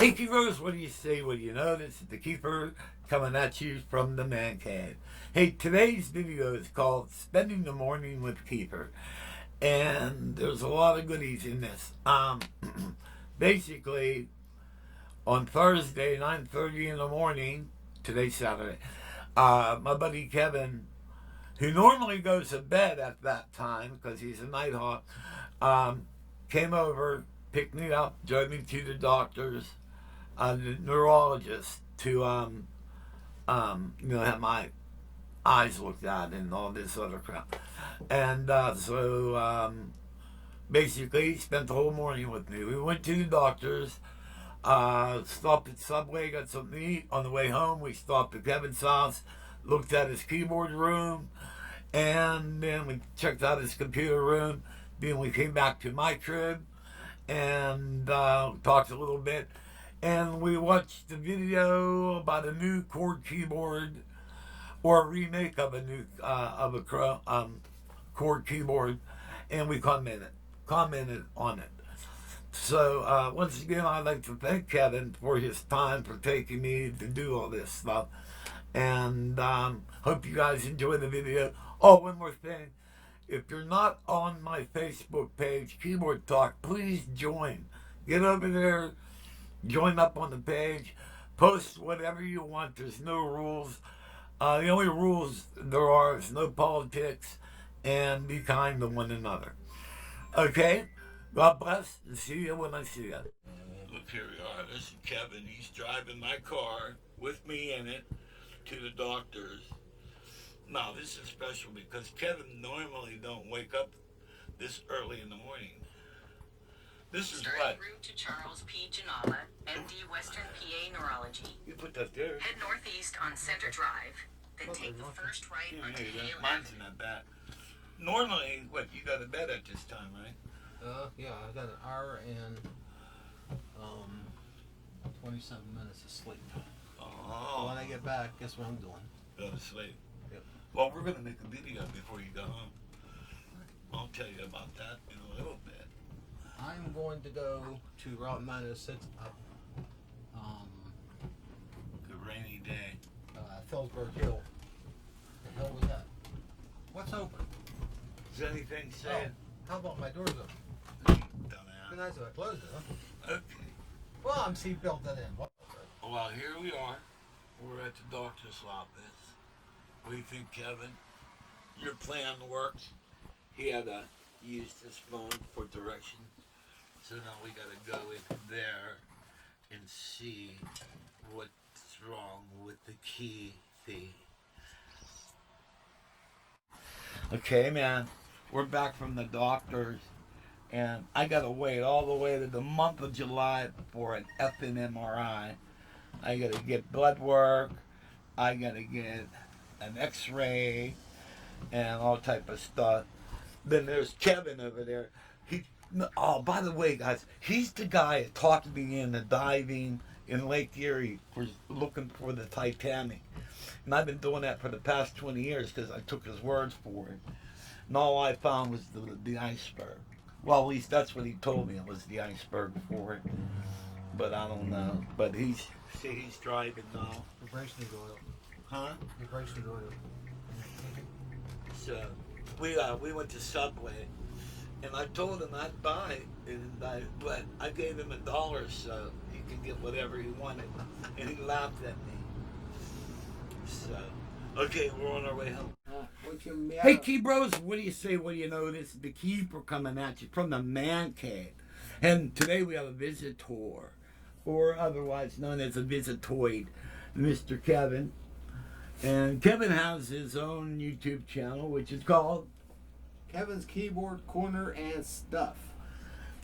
Hey Keefer, what do you say? What do you know? This is the Keeper coming at you from the man cave. Hey, today's video is called Spending the Morning with Keeper. And there's a lot of goodies in this. Basically, on Thursday, 9:30 in the morning, today's Saturday, my buddy Kevin, who normally goes to bed at that time because he's a night hawk, came over, picked me up, drove me to the doctor's, the neurologist, to have my eyes looked at and all this other crap. And basically, he spent the whole morning with me. We went to the doctor's, stopped at Subway, got something to eat. On the way home, we stopped at Kevin's house, looked at his keyboard room, and then we checked out his computer room. Then we came back to my crib and talked a little bit. And we watched the video about a new chord keyboard, or a remake of a new chord keyboard, and we commented on it. So once again, I'd like to thank Kevin for his time, for taking me to do all this stuff, and hope you guys enjoy the video. Oh, one more thing. If you're not on my Facebook page, Keyboard Talk, please join. Get over there, join up on the page, post whatever you want. There's no rules. The only rules there are is no politics, and be kind to one another. Okay? God bless, and see you when I see you. Look, here we are. This is Kevin. He's driving my car with me in it to the doctor's. Now, this is special because Kevin normally don't wake up this early in the morning. This is what? Route to Charles P. Janala, MD, Western PA Neurology. You put that there. Head northeast on Center Drive, then take the first right onto Hale Mine's Avenue. not bad. Normally, what, you go to bed at this time, right? Yeah, I got an hour and 27 minutes of sleep. Oh. When I get back, guess what I'm doing? Go to sleep. Yep. Well, we're going to make a video before you go home. I'll tell you about that in a little bit. I'm going to go to Route 906 up The rainy day. Phillipsburg Hill. The hell was that? What's open? Is anything saying? How about my doors open? Dumbass. Be nice if I closed it, huh? Okay. Well, I'm seatbelted in. What? Well, here we are. We're at the doctor's office. What do you think, Kevin? Your plan worked. He had to use his phone for direction. So now we got to go in there and see what's wrong with the key fee. Okay, man. We're back from the doctor's, and I got to wait all the way to the month of July for an effing MRI. I got to get blood work. I got to get an X-ray and all type of stuff. Then there's Kevin over there. By the way, guys, he's the guy that talked me into diving in Lake Erie for looking for the Titanic. And I've been doing that for the past 20 years because I took his words for it. And all I found was the iceberg. Well, at least that's what he told me. It was the iceberg for it. But I don't know. But he's driving now. Your brakes need oil. Huh? Your brakes need oil. So we went to Subway, and I told him I'd buy it, but I gave him $1 so he could get whatever he wanted, and he laughed at me. So, okay, we're on our way home. Hey, Key Bros, what do you say? What do you know? This is the Keeper coming at you from the man cave, and today we have a visitor, or otherwise known as a visitoid, Mr. Kevin. And Kevin has his own YouTube channel, which is called Kevin's Keyboard Corner and Stuff.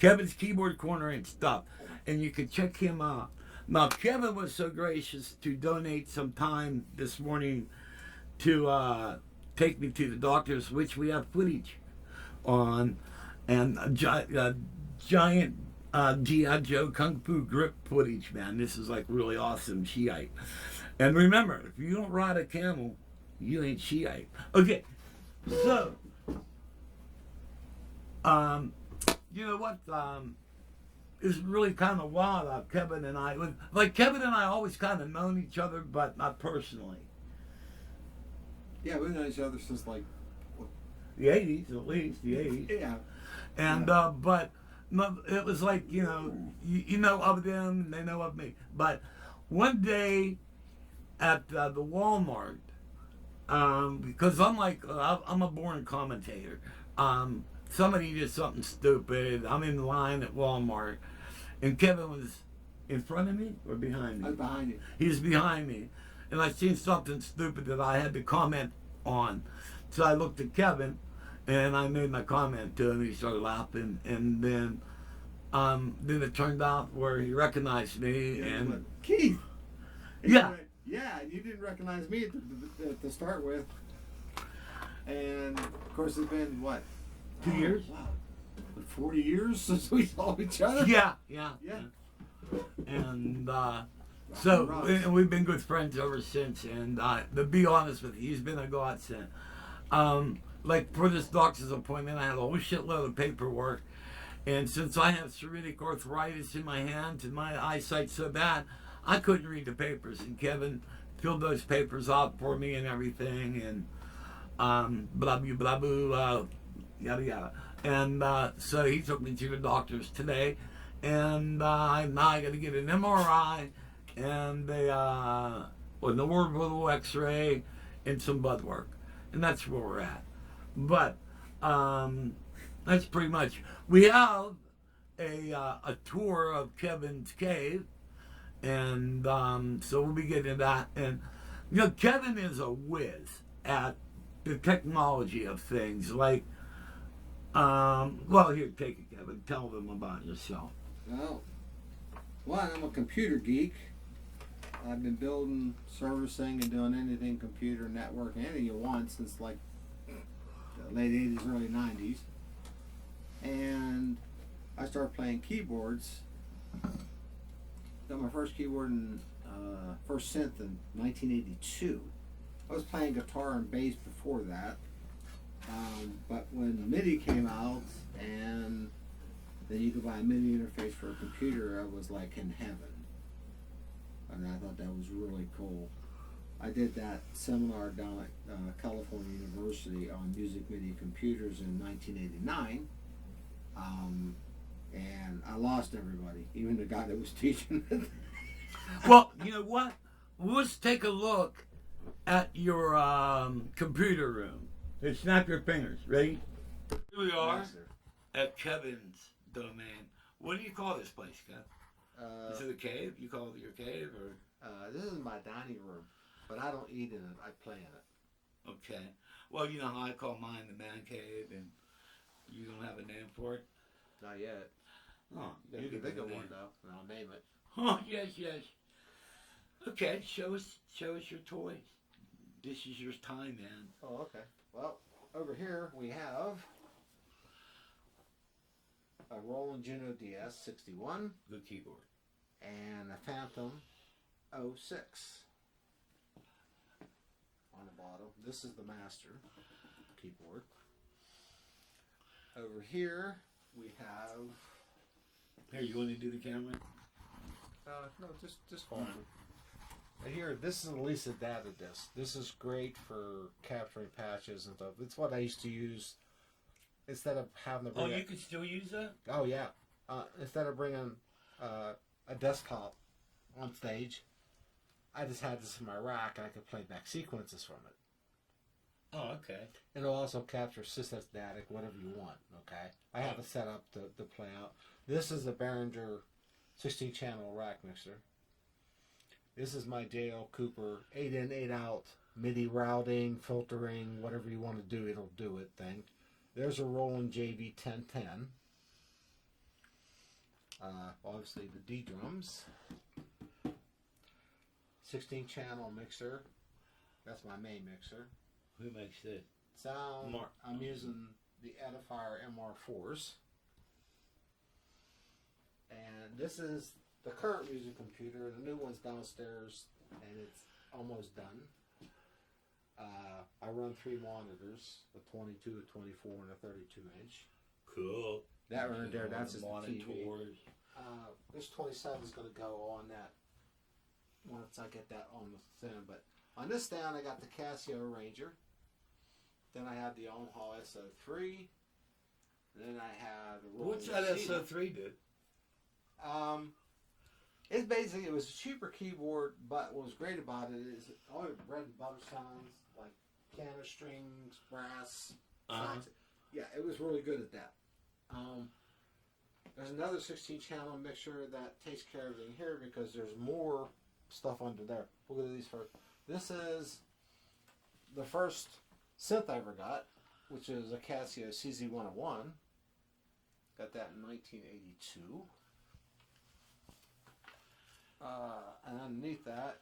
Kevin's Keyboard Corner and Stuff. And you can check him out. Now, Kevin was so gracious to donate some time this morning to take me to the doctor's, which we have footage on. And giant G.I. Joe Kung Fu grip footage, man. This is like really awesome Shiite. And remember, if you don't ride a camel, you ain't Shiite. Okay, so, you know what? is really kind of wild. Kevin and I, like Kevin and I, always kind of known each other, but not personally. Yeah, we've known each other since like The '80s, at least the '80s. yeah. And but no, it was like you know of them, and they know of me. But one day at the Walmart, because I'm a born commentator. Somebody did something stupid. I'm in line at Walmart, and Kevin was in front of me or behind me. I'm behind you. He was behind me, and I seen something stupid that I had to comment on. So I looked at Kevin, and I made my comment to him. He started laughing, and then it turned out where he recognized me, Yeah, and but Keith. And Yeah. Yeah, you didn't recognize me to start with. And of course, it's been what? 2 years. Wow. 40 years since we saw each other? Yeah. And so Rocks. we've been good friends ever since. And to be honest with you, he's been a godsend. Like for this doctor's appointment, I had a whole shitload of paperwork. And since I have psoriatic arthritis in my hands and my eyesight's so bad, I couldn't read the papers. And Kevin filled those papers out for me and everything. And blah, blah, blah, blah, yada, yada. And so he took me to the doctors today. And now I got to get an MRI and an orbital x-ray and some blood work. And that's where we're at. But that's pretty much. We have a tour of Kevin's cave, and so we'll be getting that. And Kevin is a whiz at the technology of things. Like, well, here, take it, Kevin. Tell them about yourself. Well, one, I'm a computer geek. I've been building, servicing, and doing anything computer, network, anything you want since like the late 80s, early 90s. And I started playing keyboards. Got my first keyboard in first synth in 1982. I was playing guitar and bass before that. But when MIDI came out and then you could buy a MIDI interface for a computer, I was like in heaven. And I thought that was really cool. I did that seminar down at California University on music MIDI computers in 1989. And I lost everybody, even the guy that was teaching it. Well, you know what? Let's take a look at your computer room. Hey, snap your fingers. Ready? Here we are Yes, sir. at Kevin's domain. What do you call this place, Kev? Is it a cave? You call it your cave, or? This is my dining room, but I don't eat in it. I play in it. Okay. Well, you know how I call mine the man cave, and you don't have a name for it? Not yet. Oh, You can give think it a of name. one though, and I'll name it. Oh, yes. Okay, show us your toys. This is your time, man. Oh, okay. Well, over here we have a Roland Juno DS61 Good keyboard. and a Phantom 06 on the bottom. This is the master keyboard. Over here we have Here, you want to do the camera? no, just hold it. And here, this is a Lisa data disc. This is great for capturing patches and stuff. It's what I used to use instead of having to bring. Oh, you can still use that? Oh yeah. Instead of bringing a desktop on stage, I just had this in my rack and I could play back sequences from it. Oh, okay. And it'll also capture systematic, whatever you want. Okay, I have it set up to play out. This is a Behringer 16-channel rack mixer. This is my J.L. Cooper 8 in, 8 out MIDI routing, filtering, whatever you want to do, it'll do it thing. There's a Roland JV 1010. Obviously the D drums. 16-channel mixer. That's my main mixer. Who makes this? Sound. Mark. I'm using the Edifier MR4s. And this is the current music computer. The new one's downstairs and it's almost done. I run 3 monitors, a 22, a 24, and a 32 inch. Cool. That right there, that's just the TV. monitors. This 27 is going to go on that once I get that on the thing. But on this stand, I got the Casio Ranger. Then I have the Yamaha SO3. Then I have the What's that SO3 do? It's basically, it was a cheaper keyboard, but what was great about it is all the bread and butter sounds, like piano strings, brass, sax. Yeah, it was really good at that. There's another 16-channel mixer that takes care of everything here because there's more stuff under there. We'll go to these first. This is the first synth I ever got, which is a Casio CZ101. Got that in 1982. And underneath that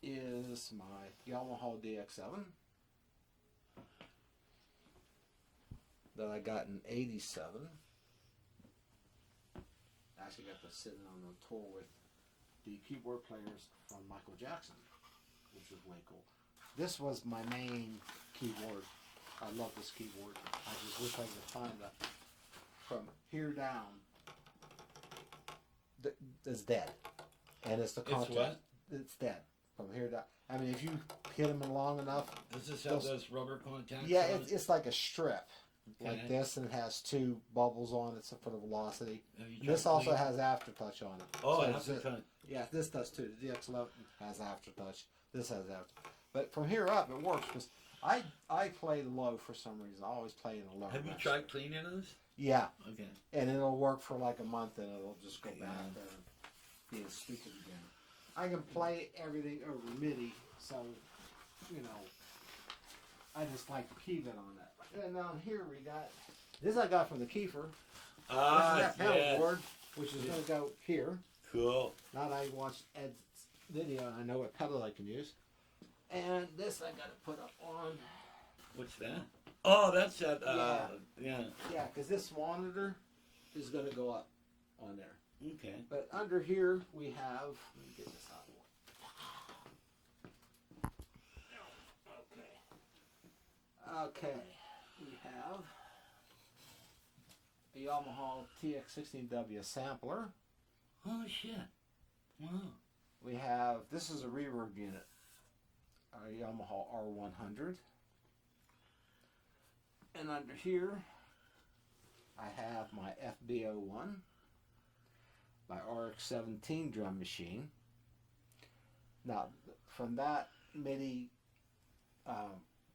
is my Yamaha DX7 that I got in 87. I actually got to sit on a tour with the keyboard players from Michael Jackson, which was way cool. This was my main keyboard. I love this keyboard. I just wish I could find that from here down. It's dead. And it's the contrast. It's what? It's dead. From here down. I mean, if you hit them long enough. Does this have those rubber contacts? Yeah, it's like a strip. Okay. Like this, and it has two bubbles on it for the velocity. This also has aftertouch on it. Oh, so aftertouch. Yeah, this does too. The DX11 has aftertouch. This has aftertouch. But from here up, it works. Because I play low for some reason. I always play in a low. Have you tried cleaning those? Yeah. Okay. And it'll work for like a month, and it'll just go back there and be as stupid again. I can play everything over MIDI, so, you know, I just like to keep it on that. And down here we got, this I got from the Keefer. This is that pedal board, which is going to go here. Cool. Now that I watched Ed's video and I know what pedal I can use. And this I got to put up on. What's that? Oh, that's that. Yeah, because this monitor is going to go up on there. Okay. But under here we have, let me get this out of the way. Okay, we have a Yamaha TX16W sampler. Oh shit! Wow. We have, this is a reverb unit, a Yamaha R100. And under here, I have my FB01, my RX-17 drum machine. Now, from that MIDI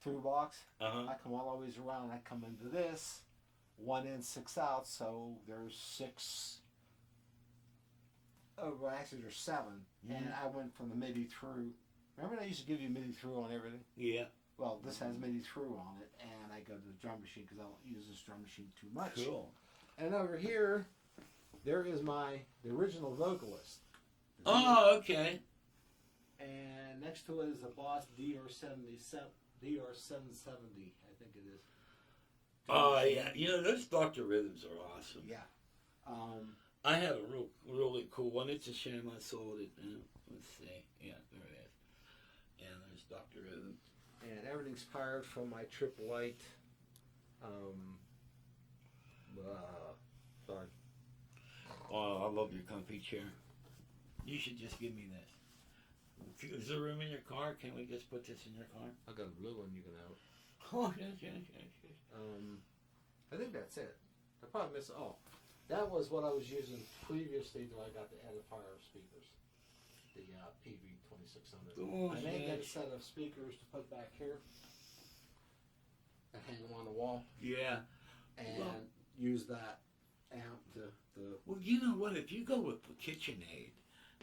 through box, I come all the ways around. I come into this, 1 in, 6 out, so there's 6. Oh, well, actually there's 7. And I went from the MIDI through. Remember I used to give you MIDI through on everything? Yeah. Well, this has MIDI through on it, and I go to the drum machine because I don't use this drum machine too much. Cool. And over here, there is the original vocalist. Oh, okay. And next to it is a Boss DR770, I think it is. Oh, yeah. You know, those Dr. Rhythms are awesome. Yeah. I had a really cool one. It's a shame I sold it. Let's see. Yeah, there it is. And there's Dr. Rhythm. And everything's powered from my Trip Light. Sorry. Oh, I love your comfy chair. You should just give me this. Is there room in your car? Can we just put this in your car? I got a blue one. You can have it. Oh, yes. I think that's it. I probably missed. Oh, that was what I was using previously till I got the Edifier speakers, the PV2600. Oh, I made that set of speakers to put back here and hang them on the wall. Yeah. And use that amp to. Well, you know what? If you go with the KitchenAid,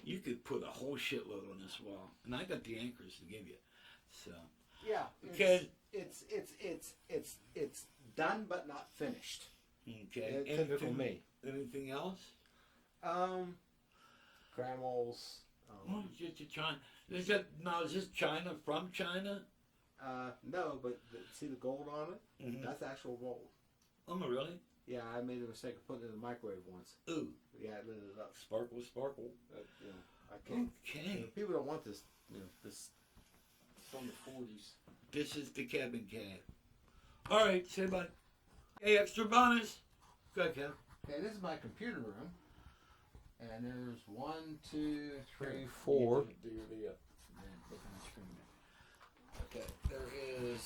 you could put a whole shitload on this wall, and I got the anchors to give you. So. Yeah. Okay. It's done but not finished. Okay. Typical me. Anything else? Grammels. Just China. Is this China from China? No, but see the gold on it? Mm-hmm. That's actual gold. Oh, really? Yeah, I made a mistake of putting it in the microwave once. Ooh. Yeah, I lit it up. Sparkle. I can't. Okay. People don't want this. This from the 40s. This is the cabin cab. All right, say bye. Hey, extra bonus. Go ahead, Kev. Okay, this is my computer room. And there's 1, 2, 3, 4. Do your video. Look on the screen there. Okay, there is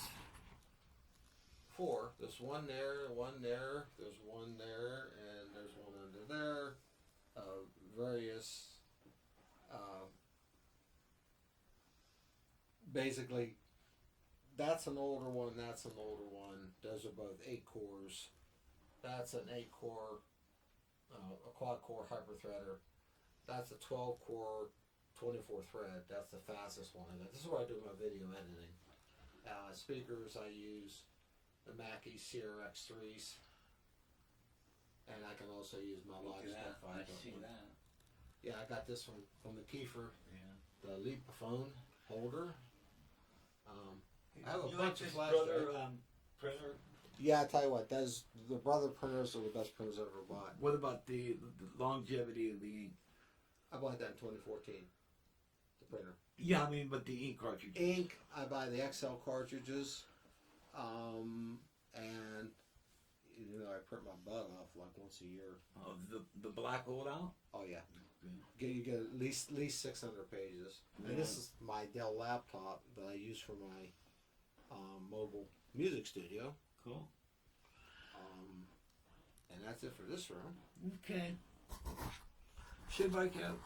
4. There's one there, there's one there, and there's one under there. Various, basically, that's an older one, that's an older one. Those are both 8 cores. That's an 8 core, a quad core hyperthreader. That's a 12 core, 24 thread. That's the fastest one. This is where I do my video editing. Speakers, I use the Mackie CRX3s. And I can also use my Logitech 5. I see that. Yeah, I got this one from the Keefer, Yeah. the Leapaphone holder. I have a You bunch like of this flash brother drives. printer? Yeah, I tell you what, the brother printers are the best printers I ever bought. What about the longevity of the ink? I bought that in 2014. The printer. Yeah, I mean, but the ink cartridge. Ink, I buy the XL cartridges, and you know I print my butt off like once a year. Oh, the black holdout? Oh yeah, Yeah. you get at least 600 pages. Yeah. And this is my Dell laptop that I use for my mobile music studio. Cool. And that's it for this room. Okay. Sit back out.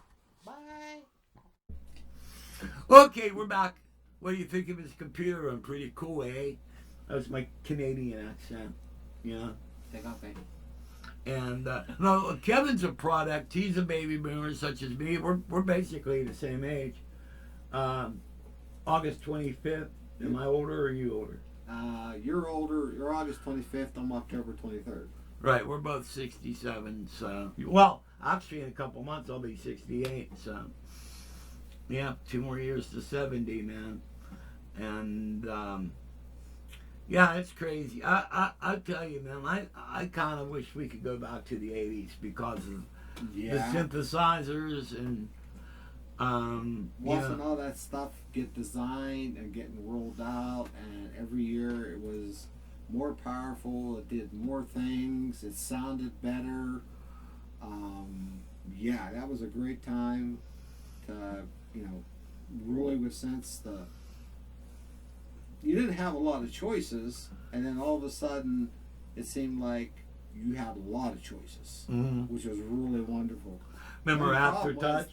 Bye. Okay, we're back. What do you think of his computer? I'm pretty cool, eh? That was my Canadian accent. Yeah. Take off, baby. And no, Kevin's a product. He's a baby boomer, such as me. We're basically the same age. August 25th. Am I older or are you older? You're older. You're August 25th. I'm October 23rd. Right, we're both 67. So, well, actually, in a couple months I'll be 68. So, yeah, 2 more years to 70, man. And yeah, it's crazy. I tell you, man, I kind of wish we could go back to the 80s because of the synthesizers and watching all that stuff get designed and getting rolled out, and every year it was more powerful, it did more things, it sounded better. Yeah, that was a great time to, really with sense you didn't have a lot of choices, and then all of a sudden it seemed like you had a lot of choices, which was really wonderful. remember Aftertouch?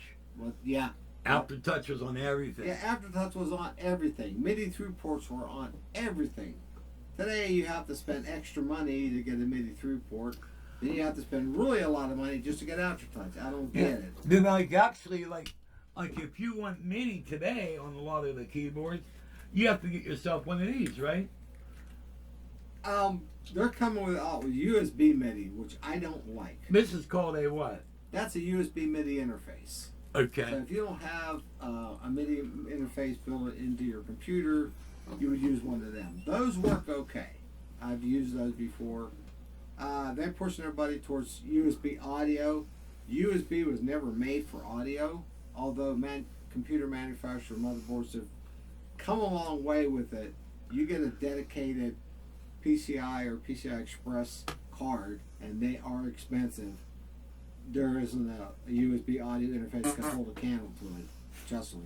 Yeah. Aftertouch was on everything. Yeah, Aftertouch was on everything. MIDI through ports were on everything. Today you have to spend extra money to get a MIDI through port. Then you have to spend really a lot of money just to get Aftertouch. I don't get it. Then actually like if you want MIDI today on a lot of the keyboards, you have to get yourself one of these, right? They're coming with USB MIDI, which I don't like. This is called a what? That's a USB MIDI interface. Okay. So if you don't have a MIDI interface built into your computer, you would use one of them. Those work okay. I've used those before. They're pushing everybody towards USB audio. USB was never made for audio, although computer manufacturer motherboards have come a long way with it. You get a dedicated PCI or PCI Express card, and they are expensive. There isn't a USB audio interface that can hold a candle to it, justly.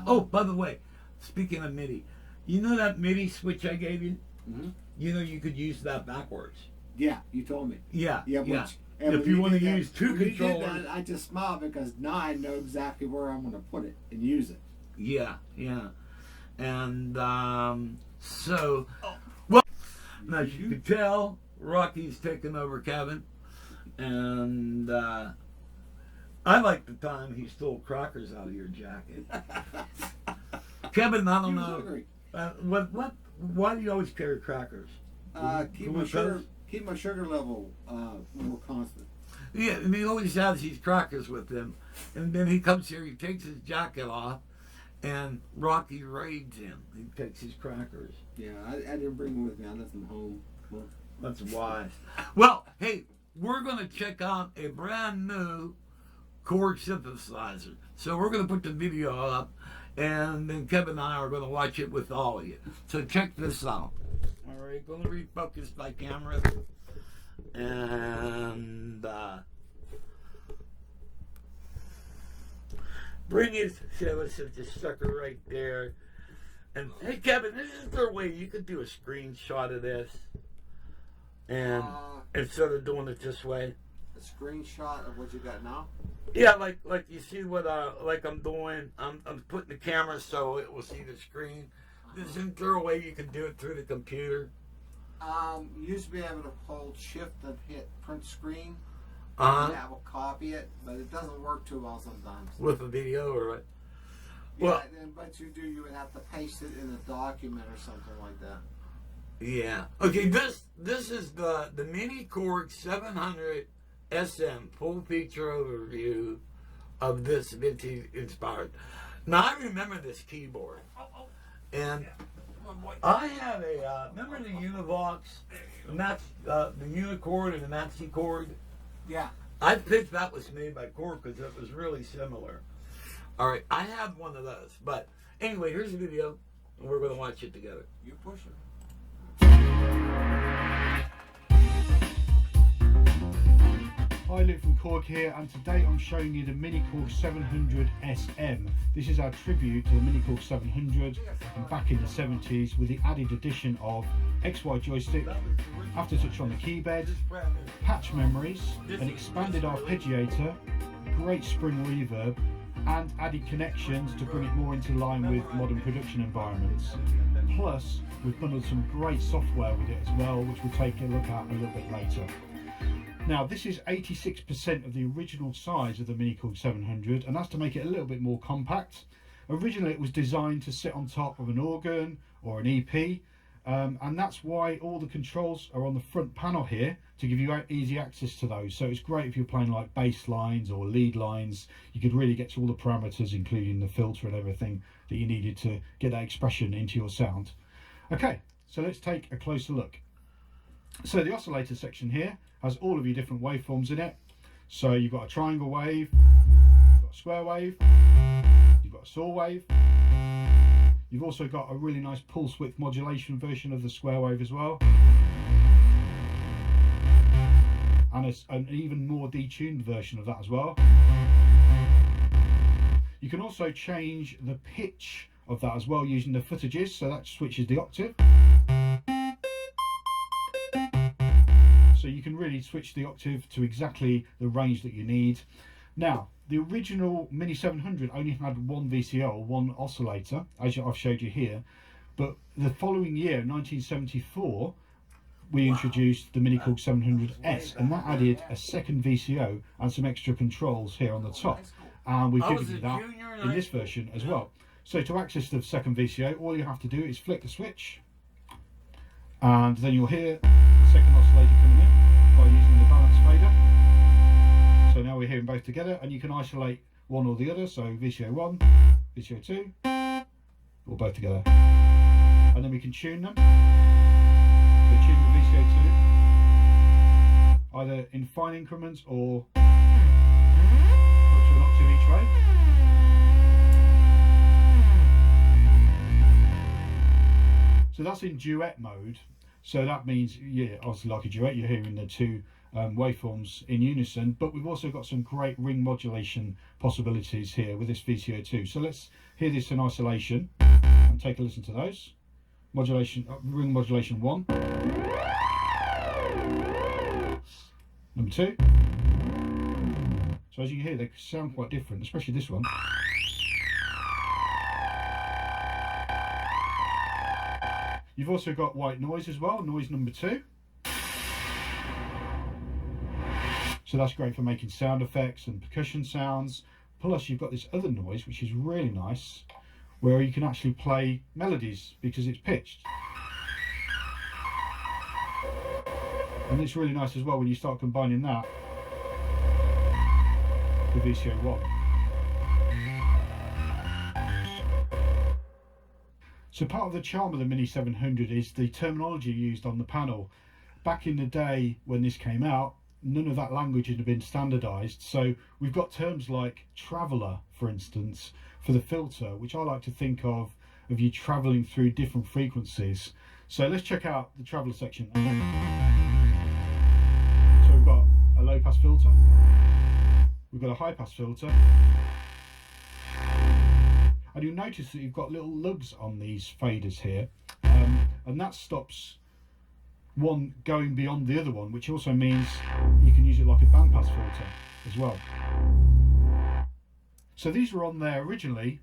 Oh, by the way, speaking of MIDI, you know that MIDI switch I gave you? Mm-hmm. You know you could use that backwards. Yeah, you told me. Yeah, Yeah, yeah. and If when you want to did that- use two when you did controllers. that, I just smiled because now I know exactly where I'm going to put it and use it. Yeah, yeah. And so, well, now as you can tell, Rocky's taking over Kevin. And I like the time he stole crackers out of your jacket. Kevin, I don't He was know. hungry. Why do you always carry crackers? Keep my sugar level more constant. Yeah, and he always has these crackers with him. And then he comes here, he takes his jacket off, and Rocky raids him. He takes his crackers. Yeah, I didn't bring them with me. I left them home. Well, That's wise. Well, hey, we're going to check out a brand new chord synthesizer. So we're going to put the video up, and then Kevin and I are going to watch it with all of you. So check this out. All right, going to refocus my camera. And bring it, show us the sucker right there. And hey, Kevin, this is their way you could do a screenshot of this, and instead of doing it this way. A screenshot of what you got now? Yeah, like you see what like I'm doing. I'm putting the camera so it will see the screen. Isn't there a way you can do it through the computer? You used to be able to hold shift and hit print screen. Uh-huh. That will copy it, but it doesn't work too well sometimes. With a video or what? Yeah, Well, but you would have to paste it in a document or something like that. yeah. Okay, this is the Mini Korg 700 SM full feature overview of this vintage inspired. Now I remember this keyboard, and I have a remember the Univox, the Unicord and the Maxi Cord. Yeah. I think that was made by Korg because it was really similar. All right, I have one of those, but anyway, here's the video, and we're going to watch it together. You push it. Hi, Luke from Korg here, and today I'm showing you the Mini Korg 700 SM. This is our tribute to the Mini Korg 700 and back in the 70s with the added addition of XY joystick, aftertouch on the keyboard, patch memories, an expanded arpeggiator, great spring reverb, and added connections to bring it more into line with modern production environments. Plus, we've bundled some great software with it as well, which we'll take a look at a little bit later. Now, this is 86% of the original size of the Mini Korg 700, and that's to make it a little bit more compact. Originally, it was designed to sit on top of an organ or an EP, and that's why all the controls are on the front panel here to give you easy access to those. So it's great if you're playing like bass lines or lead lines. You could really get to all the parameters, including the filter and everything that you needed to get that expression into your sound. Okay, so let's take a closer look. So the oscillator section here has all of your different waveforms in it. So you've got a triangle wave, you've got a square wave, you've got a saw wave. You've also got a really nice pulse width modulation version of the square wave as well. And an even more detuned version of that as well. You can also change the pitch of that as well using the footages, so that switches the octave. So you can really switch the octave to exactly the range that you need. Now, the original Mini 700 only had one VCO, one oscillator, as I've showed you here. But the following year, 1974, we introduced the Mini Korg 700S, and that added a second VCO and some extra controls here on the top. And we've given you that in this version as well. So to access the second VCO, all you have to do is flick the switch, and then you'll hear the second oscillator coming in by using the balance fader. So now we're hearing both together, and you can isolate one or the other, so VCO 1, VCO 2, or both together. And then we can tune them. So tune the VCO 2 either in fine increments or up to an octave each way. So that's in duet mode. So that means, yeah, obviously like a duet, you're hearing the two waveforms in unison, but we've also got some great ring modulation possibilities here with this VCO2. So let's hear this in isolation and take a listen to those. Modulation, ring modulation 1. Number 2. So as you can hear, they sound quite different, especially this one. You've also got white noise as well, noise number 2. So that's great for making sound effects and percussion sounds. Plus you've got this other noise, which is really nice, where you can actually play melodies because it's pitched. And it's really nice as well when you start combining that with VCO 1. So part of the charm of the Mini 700 is the terminology used on the panel. Back in the day when this came out, none of that language had been standardized. So we've got terms like traveler, for instance, for the filter, which I like to think of you traveling through different frequencies. So let's check out the traveler section. So we've got a low pass filter, we've got a high pass filter, and you'll notice that you've got little lugs on these faders here, and that stops one going beyond the other one, which also means you can use it like a bandpass filter as well. So these were on there originally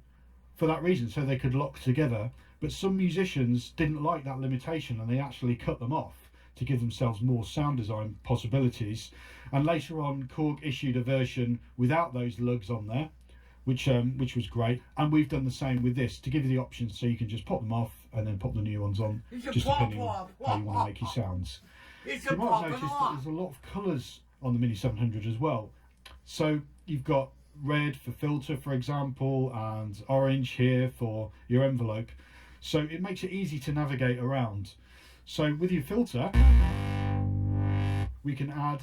for that reason, so they could lock together, but some musicians didn't like that limitation and they actually cut them off to give themselves more sound design possibilities. And later on, Korg issued a version without those lugs on there, which was great. And we've done the same with this to give you the option, so you can just pop them off and then pop the new ones on, just depending on how you want to make your sounds. You might have noticed that there's a lot of colours on the Mini 700 as well. So you've got red for filter, for example, and orange here for your envelope. So it makes it easy to navigate around. So with your filter, we can add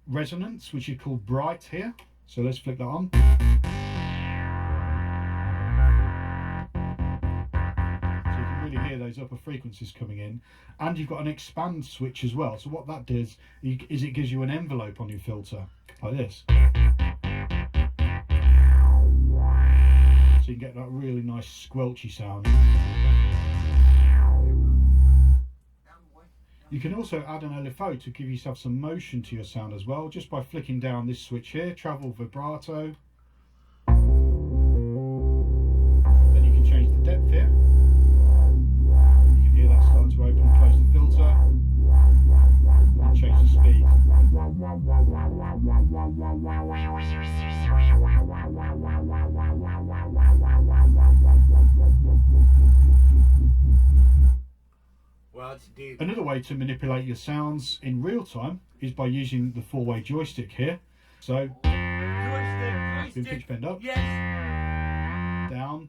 resonance, which is called bright here. So let's flick that on. So you can really hear those upper frequencies coming in. And you've got an expand switch as well. So what that does is it gives you an envelope on your filter, like this. So you can get that really nice squelchy sound. You can also add an LFO to give yourself some motion to your sound as well, just by flicking down this switch here, treble, vibrato. Then you can change the depth here. You can hear that start to open and close the filter. And change the speed. Well, it's deep. Another way to manipulate your sounds in real time is by using the 4-way joystick here. So, spin, pitch, bend up, down,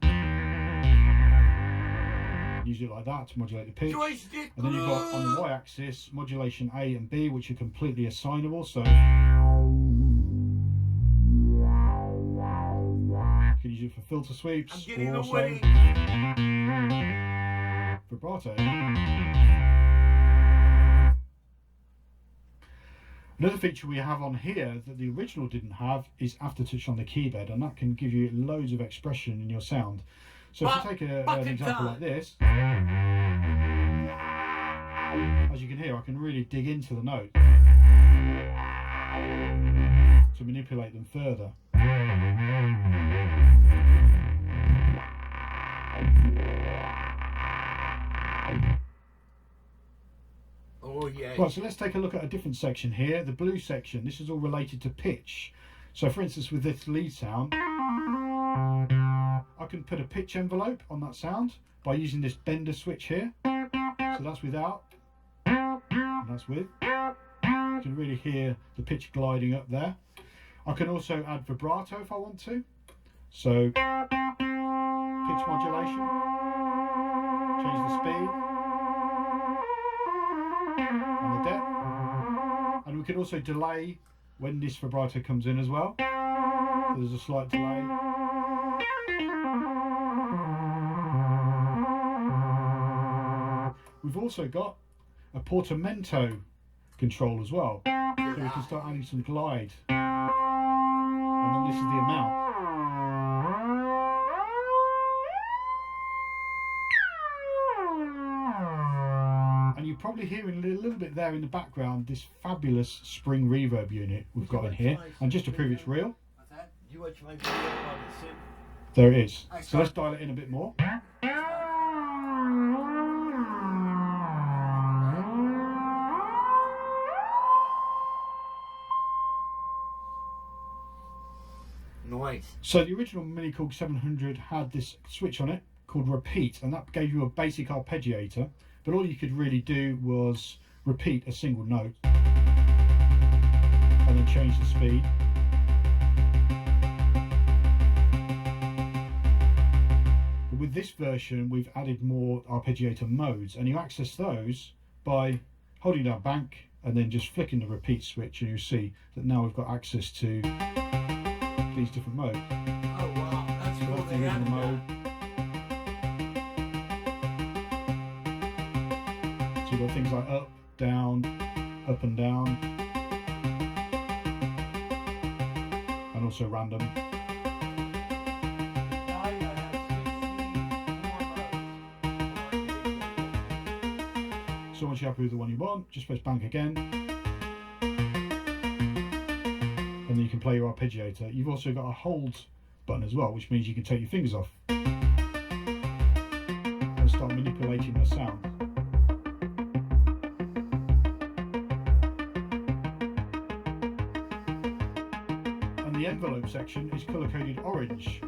use it like that to modulate the pitch. And then you've got on the y-axis modulation A and B, which are completely assignable. So, you can use it for filter sweeps or also vibrato. Another feature we have on here that the original didn't have is aftertouch on the keyboard, and that can give you loads of expression in your sound. So if you take an example like this, as you can hear, I can really dig into the note to manipulate them further. Oh yeah. Right, so let's take a look at a different section here, the blue section. This is all related to pitch. So for instance, with this lead sound, I can put a pitch envelope on that sound by using this bender switch here. So that's without, and that's with. You can really hear the pitch gliding up there. I can also add vibrato if I want to. So pitch modulation, change the speed and the depth, and we can also delay when this vibrato comes in as well. So there's a slight delay. We've also got a portamento control as well, so we can start adding some glide, and then this is the amount. And you're probably hearing a little bit there in the background this fabulous spring reverb unit we've got in here, and just to prove it's real, You watch my video on the synth? there it is. So let's dial it in a bit more. Noise. So the original Mini Korg 700 had this switch on it called repeat, and that gave you a basic arpeggiator, but all you could really do was repeat a single note and then change the speed. But with this version we've added more arpeggiator modes, and you access those by holding down bank and then just flicking the repeat switch, and you'll see that now we've got access to these different modes. Oh wow, that's So cool. that's the They original added mode. So you've got things like up, down, up and down, and also random. So once you're happy with the one you want, just press bank again. And then you can play your arpeggiator. You've also got a hold button as well, which means you can take your fingers off and start manipulating the sound. And the envelope section is colour coded orange.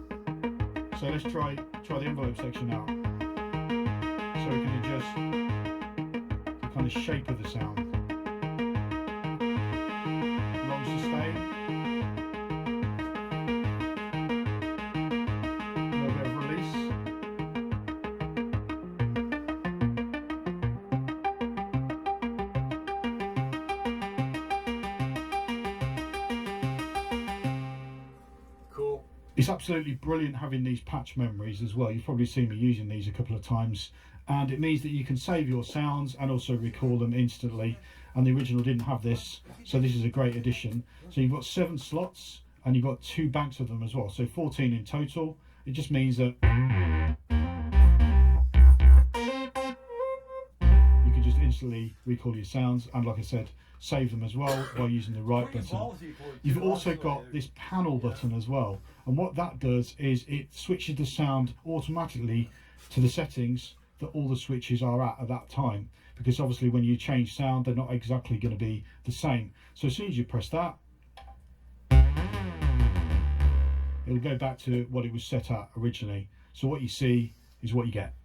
So let's try the envelope section out. So we can adjust the kind of shape of the sound. Long sustain. A little bit of release. Cool. It's absolutely brilliant having these patch memories as well. You've probably seen me using these a couple of times, and it means that you can save your sounds and also recall them instantly, and the original didn't have this, so this is a great addition. So you've got 7 slots and you've got 2 banks of them as well, so 14 in total. It just means that you can just instantly recall your sounds, and like I said, save them as well by using the right button. You've also got this panel button as well, and what that does is it switches the sound automatically to the settings that all the switches are at that time, because obviously when you change sound they're not exactly going to be the same. So as soon as you press that, it'll go back to what it was set at originally. So what you see is what you get.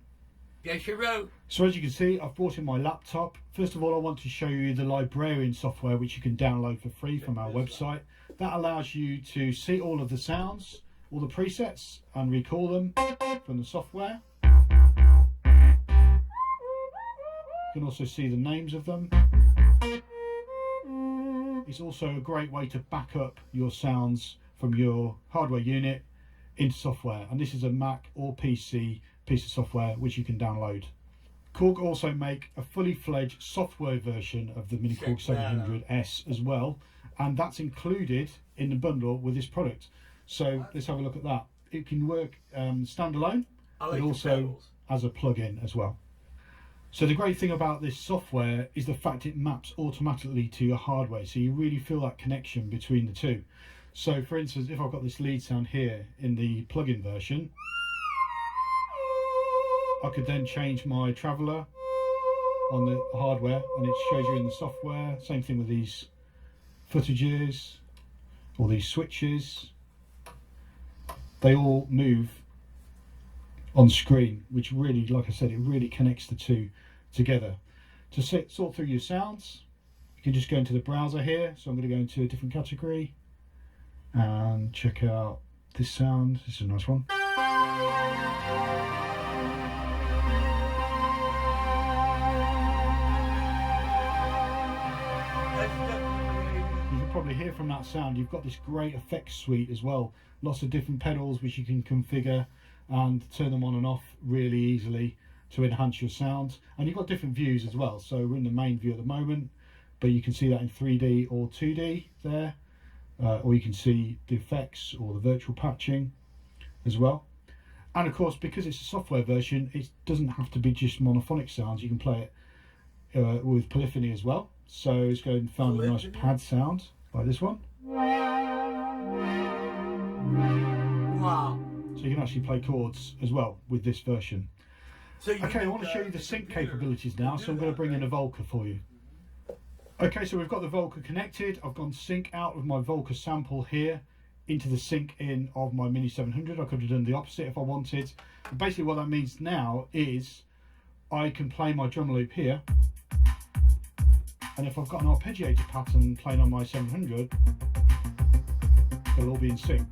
Yes, you wrote. So as you can see, I've brought in my laptop. First of all, I want to show you the Librarian software, which you can download for free from our website. That allows you to see all of the sounds, all the presets, and recall them from the software. You can also see the names of them. It's also a great way to back up your sounds from your hardware unit into software, and this is a Mac or PC piece of software which you can download. Korg also make a fully fledged software version of the Mini Korg 700S as well, and that's included in the bundle with this product. So let's have a look at that. It can work standalone, but also as a plug-in as well. So the great thing about this software is the fact it maps automatically to your hardware, so you really feel that connection between the two. So for instance, if I've got this lead sound here in the plug-in version, I could then change my traveller on the hardware and it shows you in the software. Same thing with these footages or these switches. They all move on screen, which really, like I said, it really connects the two together. To sort through your sounds, you can just go into the browser here. So I'm going to go into a different category and check out this sound. This is a nice one. You can probably hear from that sound, you've got this great effects suite as well. Lots of different pedals which you can configure and turn them on and off really easily to enhance your sound. And you've got different views as well. So we're in the main view at the moment, but you can see that in 3D or 2D there. Or you can see the effects or the virtual patching as well. And of course, because it's a software version, it doesn't have to be just monophonic sounds. You can play it with polyphony as well. So let's go and find a nice pad sound like this one. Wow. So you can actually play chords as well with this version. So Okay, I want to show you the sync capabilities now, so I'm going to bring in a Volca for you. Okay, so we've got the Volca connected. I've gone sync out of my Volca sample here into the sync in of my Mini 700. I could have done the opposite if I wanted. But basically what that means now is I can play my drum loop here, and if I've got an arpeggiator pattern playing on my 700, they'll all be in sync.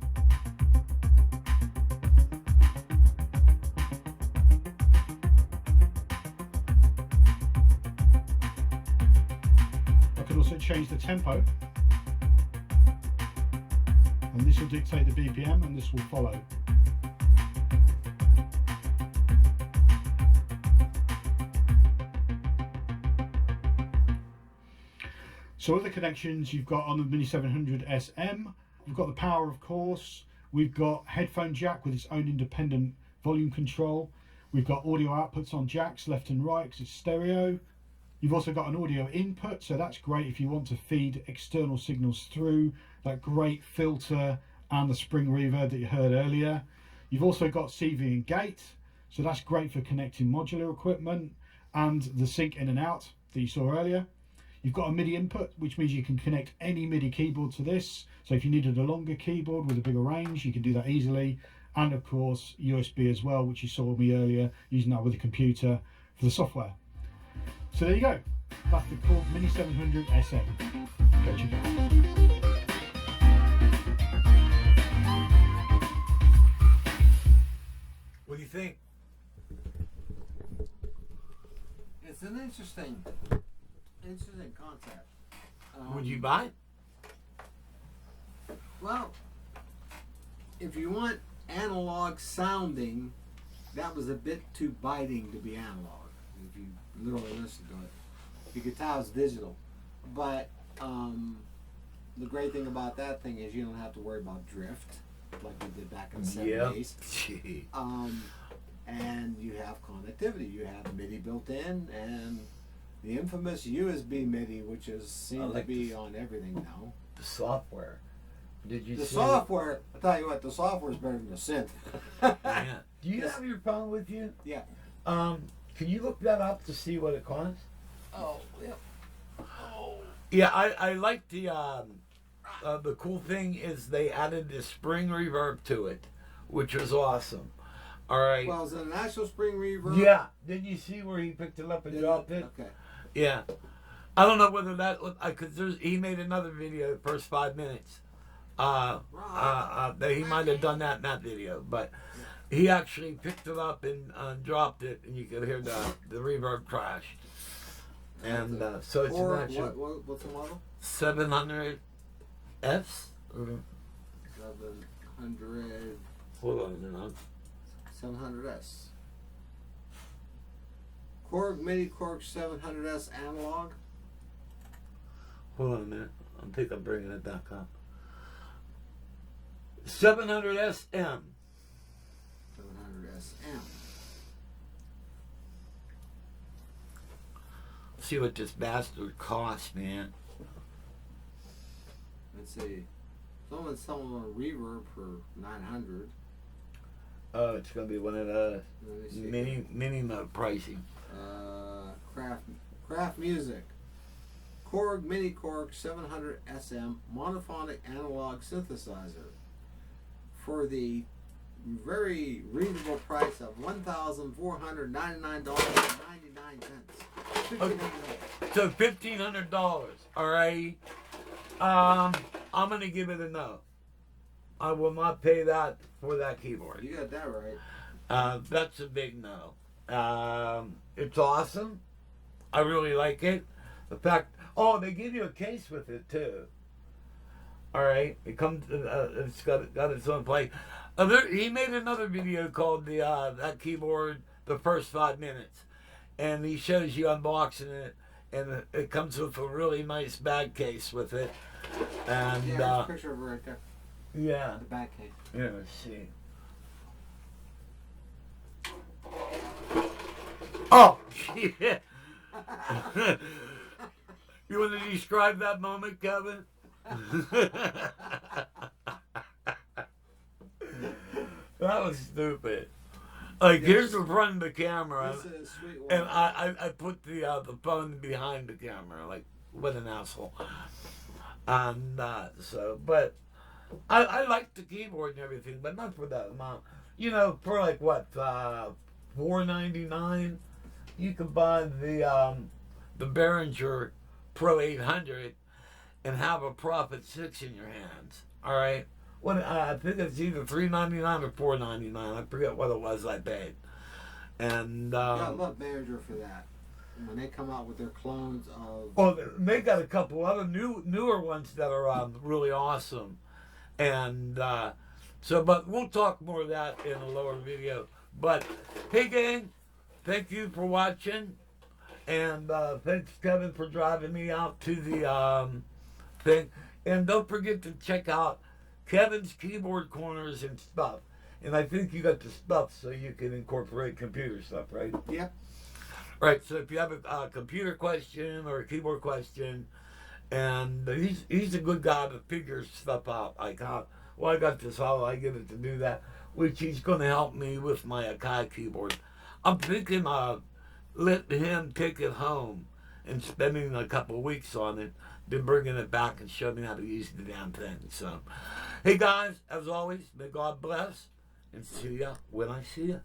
Also change the tempo, and this will dictate the BPM, and this will follow. So other connections you've got on the Mini 700 SM, we've got the power, of course. We've got headphone jack with its own independent volume control. We've got audio outputs on jacks left and right because it's stereo. You've also got an audio input, so that's great if you want to feed external signals through, that great filter and the spring reverb that you heard earlier. You've also got CV and gate, so that's great for connecting modular equipment and the sync in and out that you saw earlier. You've got a MIDI input, which means you can connect any MIDI keyboard to this. So if you needed a longer keyboard with a bigger range, you can do that easily. And of course, USB as well, which you saw me earlier, using that with a computer for the software. So there you go. That's the Korg Mini 700 SM. Go check it out. What do you think? It's an interesting concept. Would you buy it? Well, if you want analog sounding, that was a bit too biting to be analog. If you literally listen to it, you could tell it's digital. But the great thing about that thing is you don't have to worry about drift like you did back in the 70s. And you have connectivity. You have MIDI built in, and the infamous USB MIDI, which seems to be on everything now. The software. Did you The see software, I tell you what, the software is better than the synth. Yeah. Do you have your phone with you? Yeah. Can you look that up to see what it costs? Oh, yeah. Yeah, I like the cool thing is they added this spring reverb to it, which was awesome. All right. Well, is it an actual spring reverb? Yeah. Did you see where he picked it up and dropped it? Okay. Yeah. I don't know whether that because he made another video the first 5 minutes. That he might have done that in that video, but he actually picked it up and dropped it, and you could hear the reverb crash. And so it's an actual what's the model? 700 S. 700. Hold on a minute. 700S. Korg MIDI Korg 700S analog. Hold on a minute. I think I'm bringing it back up. 700 SM. 700SM. See what this bastard costs, man. Let's see. Someone's selling a reverb for 900. Oh, it's gonna be one of the Let me see. mini mode pricing. Craft Music. Korg Mini Korg 700 SM monophonic analog synthesizer for the very reasonable price of $1,499.99. So $1,500. All right. I'm gonna give it a no. I will not pay that for that keyboard. You got that right. That's a big no. It's awesome. I really like it. The fact, they give you a case with it too. All right, it comes. It's got its own play. He made another video called that keyboard, the first 5 minutes, and he shows you unboxing it, and it comes with a really nice bag case with it. And Yeah, there's a picture of it right there. yeah, The back case. yeah. Let's see. Oh, yeah. You want to describe that moment, Kevin? That was stupid. Like, here's the front of the camera, This is sweet and one. I put the phone behind the camera. Like, what an asshole. And but I like the keyboard and everything, but not for that amount. You know, for like what, $4.99, you can buy the Behringer Pro 800 and have a Prophet 6 in your hands. All right. I think it's either $3.99 or $4.99. I forget what it was I paid. And I love Behringer for that. When they come out with their clones of. well, they got a couple other newer ones that are really awesome. And but we'll talk more of that in a lower video. But hey, gang, thank you for watching, and thanks Kevin for driving me out to the thing. And don't forget to check out Kevin's Keyboard Corners and stuff. And I think you got the stuff so you can incorporate computer stuff, right? Yep. Right. So if you have a computer question or a keyboard question, and he's a good guy to figure stuff out. Like, well, I got this, how I get it to do that, which he's going to help me with my Akai keyboard. I'm thinking of letting him take it home and spending a couple of weeks on it, then bringing it back and showing me how to use the damn thing. So, hey guys, as always, may God bless, and see ya when I see ya.